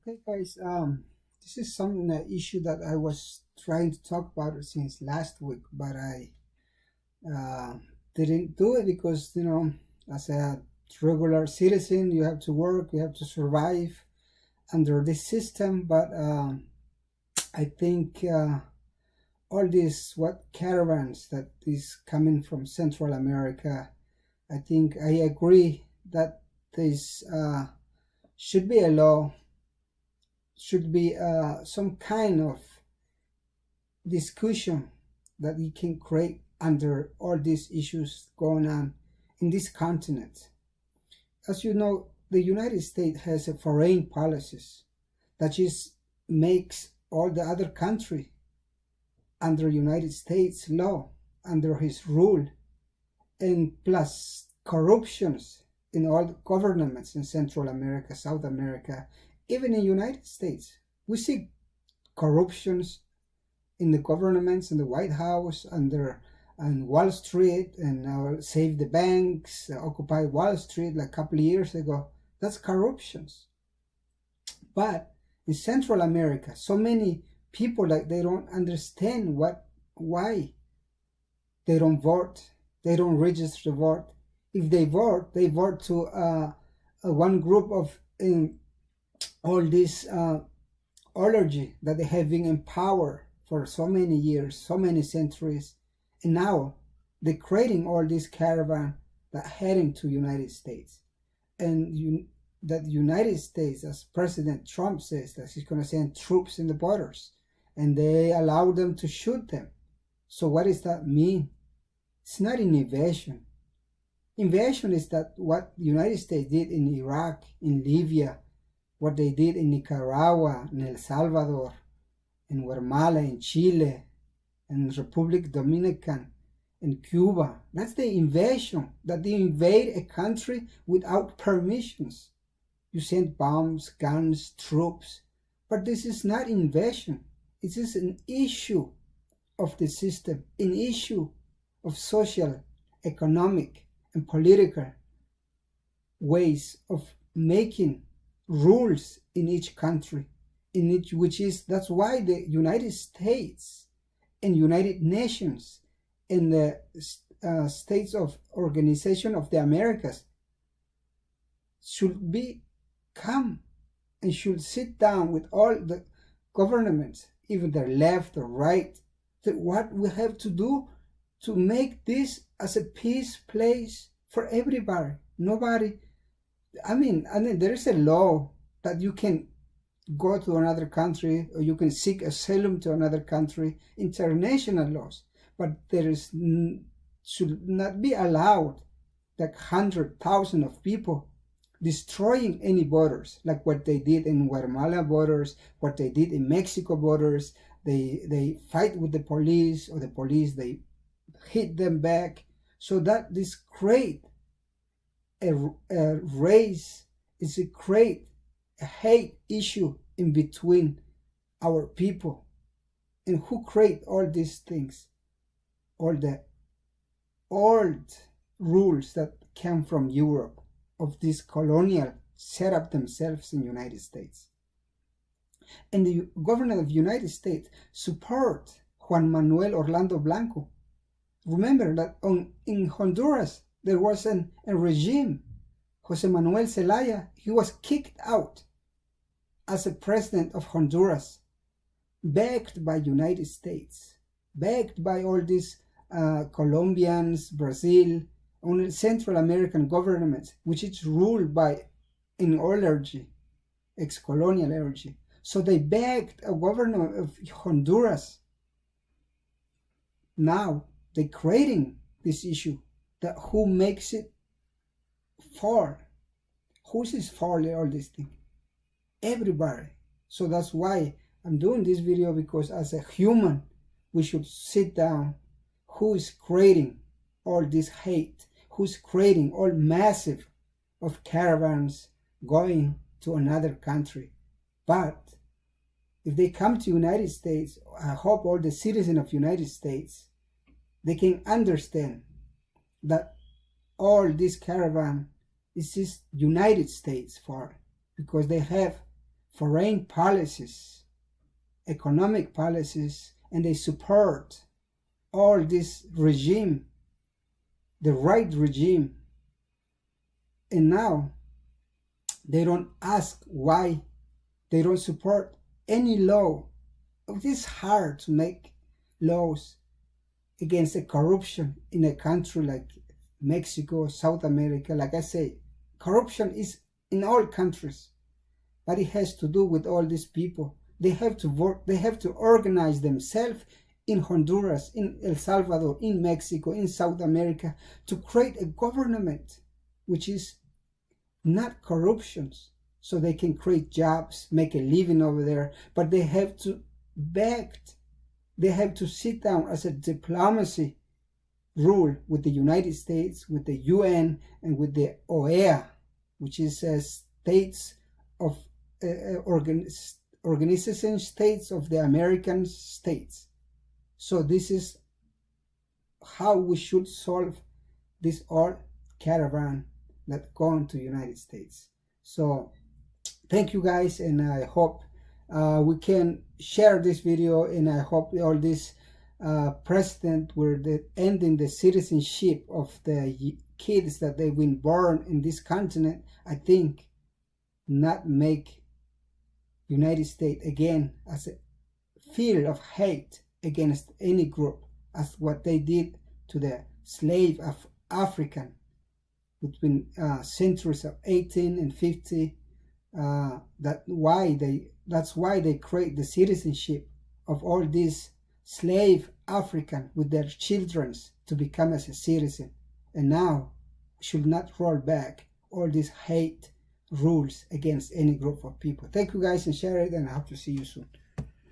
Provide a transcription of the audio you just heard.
Okay, guys, this is some issue that I was trying to talk about since last week, but I uh, didn't do it because, as a regular citizen, you have to work, you have to survive under this system. But I think all these caravans that is coming from Central America, I think I agree that this should be a law, should be some kind of discussion that we can create under all these issues going on in this continent. As you know, the United States has a foreign policies that just makes all the other country under United States law, under his rule, and plus corruptions in all the governments in Central America, South America, even in United States. We see corruptions in the governments, in the White House, and Wall Street, and Save the Banks, Occupy Wall Street like a couple of years ago. That's corruptions. But in Central America, so many people like they don't understand why they don't vote, they don't register to vote. If they vote to one group of all this allergy that they have been in power for so many years, so many centuries, and now they're creating all this caravan that heading to United States, and that United States, as President Trump says, that he's going to send troops in the borders, and they allow them to shoot them. So what does that mean? It's not an invasion. Invasion is that what the United States did in Iraq, in Libya, what they did in Nicaragua, in El Salvador, in Guatemala, in Chile, in Republic Dominican, in Cuba. That's the invasion, that they invade a country without permissions. You send bombs, guns, troops, but this is not invasion. It is an issue of the system, an issue of social, economic, and political ways of making rules in each country, that's why the United States and United Nations and the States of Organization of the Americas should come and should sit down with all the governments, even the left or right, that what we have to do to make this as a peace place for everybody. Nobody, I mean, there is a law that you can go to another country or you can seek asylum to another country, international laws, but should not be allowed like 100,000 of people destroying any borders, like what they did in Guatemala borders, what they did in Mexico borders. They fight with the police, or the police, they hit them back. So that this create a race, is a create a hate issue in between our people. And who create all these things? All the old rules that came from Europe, of this colonial set up themselves in the United States. And the government of the United States support Juan Manuel Orlando Blanco. Remember that in Honduras there was a regime, Jose Manuel Zelaya. He was kicked out as a president of Honduras, backed by United States, backed by all these Colombians, Brazil, only Central American governments, which is ruled by an oligarchy, ex-colonial oligarchy. So they backed a government of Honduras. Now they're creating this issue, that who makes it fall? Who's is for all these things? Everybody. So that's why I'm doing this video, because as a human, we should sit down. Who is creating all this hate? Who's creating all massive of caravans going to another country? But if they come to United States, I hope all the citizens of United States, they can understand that all this caravan is just United States for, because they have foreign policies, economic policies, and they support all this regime, the right regime. And now they don't ask why they don't support any law. It is hard to make laws against the corruption in a country like Mexico, South America. Like I say, corruption is in all countries, but it has to do with all these people. They have to work, they have to organize themselves in Honduras, in El Salvador, in Mexico, in South America, to create a government which is not corruptions, so they can create jobs, make a living over there. But they have to they have to sit down as a diplomacy rule with the United States, with the UN, and with the OEA, which is states of organization states of the American states. So this is how we should solve this all caravan that gone to United States. So thank you guys, and I hope we can share this video, and I hope all this precedent where the ending the citizenship of the kids that they've been born in this continent, I think not make United States again as a field of hate against any group, as what they did to the slave of African between centuries of 18 and 50. That's why they create the citizenship of all these slave African with their children to become as a citizen. And now should not roll back all these hate rules against any group of people. Thank you guys, and share it, and I hope to see you soon.